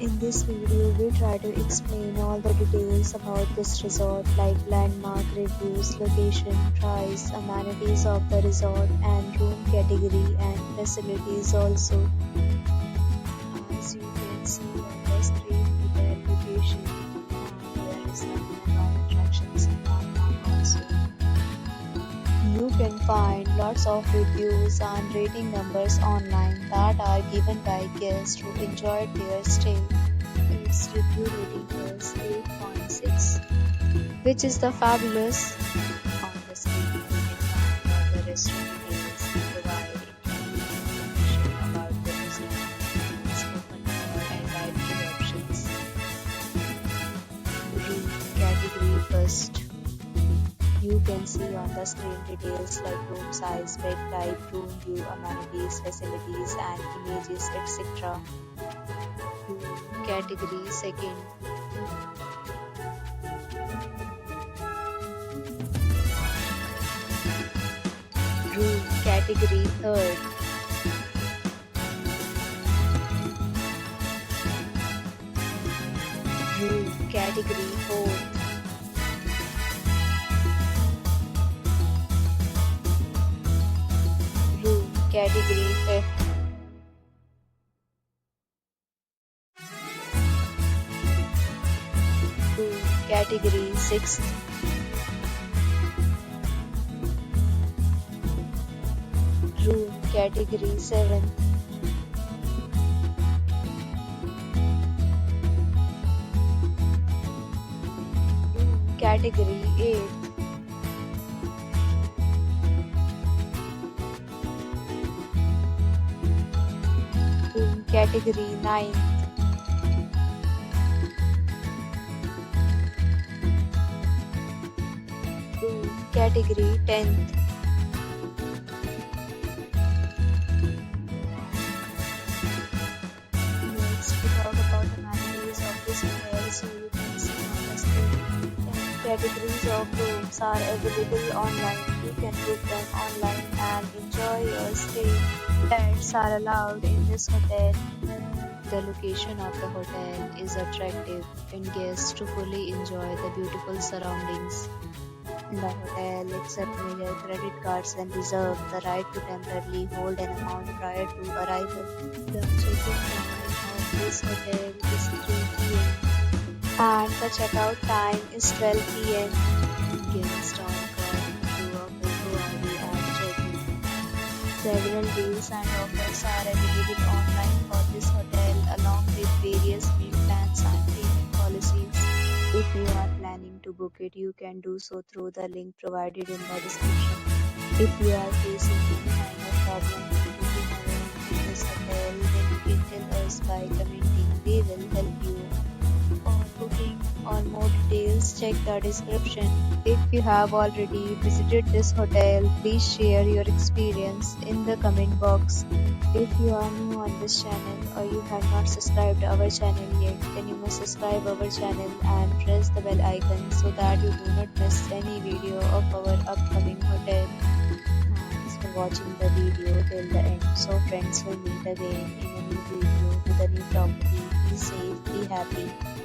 In this video, we try to explain all the details about this resort like landmark, reviews, location, price, amenities of the resort and room category and facilities also. As you can see on the screen, hotel location and there is some nearby attractions in landmark also. You can find lots of reviews and rating numbers online that are given by guests who enjoyed their stay. Its review rating is 8.6, which is the fabulous. On the screen, you can find all the restaurant details provide information about the resort, spoken for and dietary options. Room category first. You can see on the screen details like room size, bed type, room view, amenities, facilities and images, etc. Room category second. Room category third. Room category fourth. Category 5th. Room category 6th. Room category 7th. Room category 8th. Category 9th. Room category 10th. Next we talk about amenities of this hotel, so you can see on the screen. 10 categories of rooms are available online. You can book them online and enjoy your stay. Pets are allowed in this hotel. The location of the hotel is attractive and guests to fully enjoy the beautiful surroundings. The hotel accepts major credit cards and reserves the right to temporarily hold an amount prior to arrival. The check-in time of this hotel is 3 p.m. and the checkout time is 12 p.m. Guests are required to offer ID at check-in. Several deals and offers are available online for this hotel along with various meal plans and payment policies. If you are planning to book it, you can do so through the link provided in the description. If you are facing any kind of problem booking a room in this hotel, then you can tell us by commenting. We will help you. For booking or more details, check the description. If you have already visited this hotel, please share your experience in the comment box. If you are new on this channel or you have not subscribed our channel yet, then you must subscribe our channel and press the bell icon so that you do not miss any video of our upcoming hotel. Thanks for watching the video till the end. So friends, will meet again in a new video with a new property. Be safe, be happy.